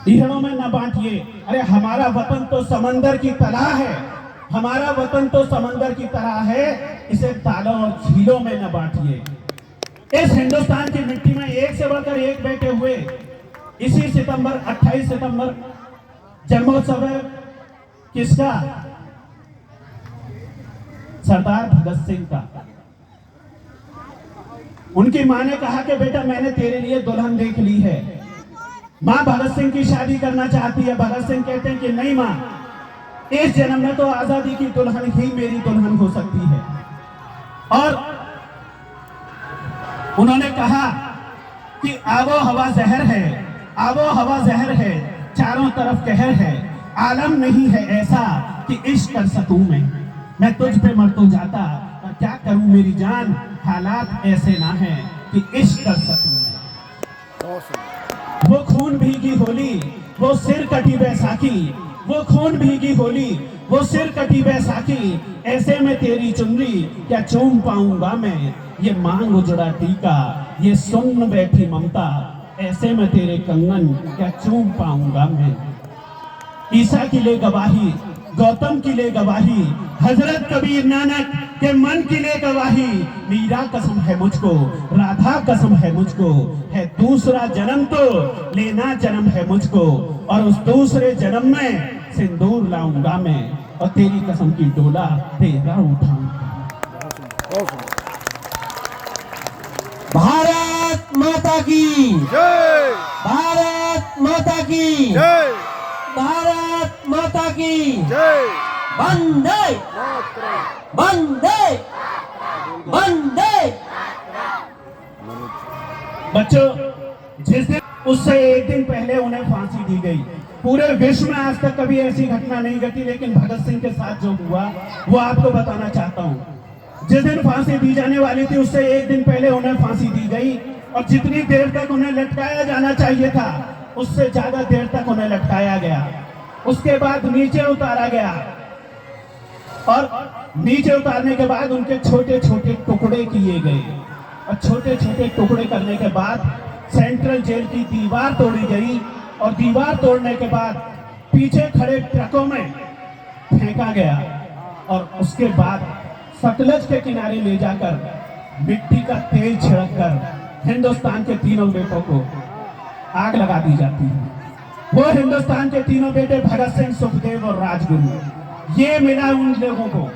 ईहड़ों में न बांटिए। अरे हमारा वतन तो समंदर की तरह है, हमारा वतन तो समंदर की तरह है, इसे तालों और झीलों में न बांटिए। इस हिंदुस्तान की मिट्टी में एक से बढ़कर एक बेटे हुए। इसी सितंबर 28 सितंबर जन्मोत्सव है किसका? सरदार भगत सिंह का। उनकी मां ने कहा कि बेटा मैंने तेरे लिए दुल्हन देख ली है। मां भगत सिंह की शादी करना चाहती है। भगत सिंह कहते हैं कि नहीं मां, इस जन्म में तो आजादी की दुल्हन ही मेरी दुल्हन हो सकती है। और उन्होंने कहा कि आबो हवा जहर है, आबो हवा जहर है, चारों तरफ कहर है, आलम नहीं है ऐसा कि इश्क कर सकूं मैं तुझ पे मर तो जाता, पर क्या करूं मेरी जान, हालात ऐसे ना है कि इश्क कर सकूं मैं। वो खून भीगी होली, वो सिर कटी बैसाखी, वो खून भीगी होली, वो सिर कटी बैसाखी, ऐसे में तेरी चुनरी क्या चूम पाऊंगा मैं। ये मांग उजड़ा टीका, ये सुन बैठी ममता, ऐसे में तेरे कंगन क्या चूम पाऊंगा मैं। ईसा की ले गवाही, गौतम की ले गवाही, हजरत कबीर नानक के मन की ले गवाही, मीरा कसम है मुझको, राधा कसम है मुझको, है दूसरा जन्म तो लेना जन्म है मुझको, और उस दूसरे जन्म में सिंदूर लाऊंगा मैं, और तेरी कसम की डोला तेरा उठाऊंगा। भारत माता की जय, भारत माता की जय, भारत माता की जय वंदे मातरम। वंदे वंदे। बच्चों, जिस दिन उससे एक दिन पहले उन्हें फांसी दी गई, पूरे विश्व में आज तक कभी ऐसी घटना नहीं घटी, लेकिन भगत सिंह के साथ जो हुआ वो आपको बताना चाहता हूँ। जिस दिन फांसी दी जाने वाली थी उससे एक दिन पहले उन्हें फांसी दी गई, और जितनी देर तक उन्हें लटकाया जाना चाहिए था उससे ज्यादा देर तक उन्हें लटकाया गया। उसके बाद नीचे उतारा गया, और नीचे उतारने के बाद उनके छोटे छोटे टुकड़े किए गए, और छोटे छोटे टुकड़े करने के बाद सेंट्रल जेल की दीवार तोड़ी गई, और दीवार तोड़ने के बाद पीछे खड़े ट्रकों में फेंका गया, और उसके बाद सतलज के किनारे ले जाकर मिट्टी का तेल छिड़ककर हिंदुस्तान के तीनों बेटों को आग लगा दी जाती है। वो हिंदुस्तान के तीनों बेटे भगत सिंह, सुखदेव और राजगुरु, ये मिला उन लोगों को।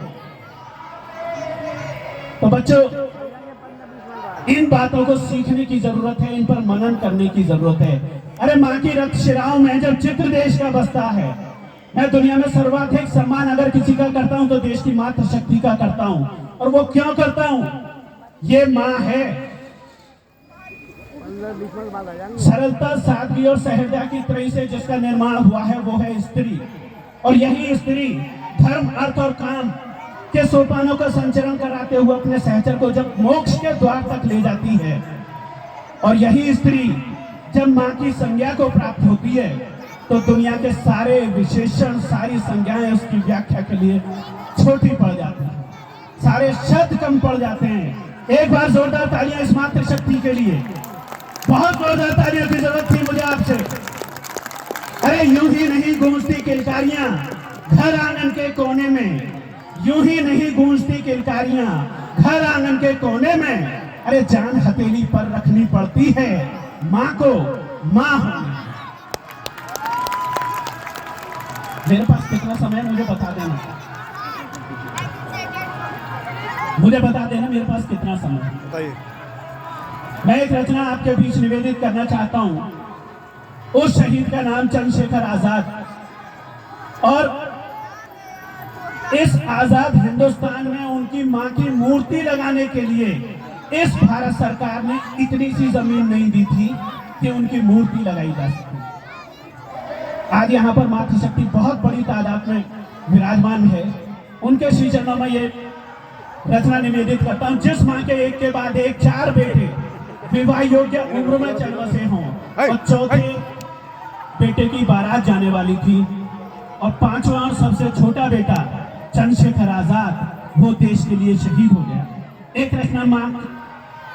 तो बच्चों, इन बातों को सीखने की जरूरत है, इन पर मनन करने की जरूरत है। अरे माँ की रक्त शिराओं में जब चित्र देश का बसता है, मैं दुनिया में सर्वाधिक सम्मान अगर किसी का करता हूं तो देश की मातृशक्ति का करता हूं। और वो क्यों करता हूं? ये माँ है। सरलता, सादगी और सहजता की त्रयी से जिसका निर्माण हुआ है वो है स्त्री। और यही स्त्री धर्म, अर्थ और काम के सोपानों का संचरण कराते हुए अपने सहचर को जब मोक्ष के द्वार तक ले जाती है, और यही स्त्री जब माँ की संज्ञा को प्राप्त होती है तो दुनिया के सारे विशेषण, सारी संज्ञाएं उसकी व्याख्या के लिए छोटी पड़ जाती हैं, सारे शब्द कम पड़ जाते हैं। एक बार जोरदार तालियां इस मातृशक्ति के लिए। बहुत जोरदार तालियों की जरूरत थी मुझे आपसे। अरे यूं ही नहीं गूंजती किलकारियां घर आंगन के कोने में, यूं ही नहीं गूंजती किलकारियां घर आंगन के कोने में। अरे जान हथेली पर रखनी पड़ती है माँ को माँ होने। मेरे पास कितना समय है मुझे बता देना, मुझे बता देना मेरे पास कितना समय है। बताइए। मैं एक रचना आपके बीच निवेदित करना चाहता हूं। उस शहीद का नाम चंद्रशेखर आजाद, और इस आजाद हिंदुस्तान में उनकी मां की मूर्ति लगाने के लिए इस भारत सरकार ने इतनी सी जमीन नहीं दी थी कि उनकी मूर्ति लगाई जा सके। आज यहाँ पर मातृशक्ति बहुत बड़ी तादाद में विराजमान है। उनके श्री चरणों में ये रचना निवेदित करता हूँ। जिस माँ के एक के बाद एक 4 बेटे विवाह योग्य उम्र में चल बसे हों, और चौथे बेटे की बारात जाने वाली थी, और 5वां और सबसे छोटा बेटा चंद्रशेखर आजाद वो देश के लिए शहीद हो गया। एक रचना माँ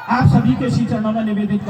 आप सभी के श्री चरणों में निवेदित कर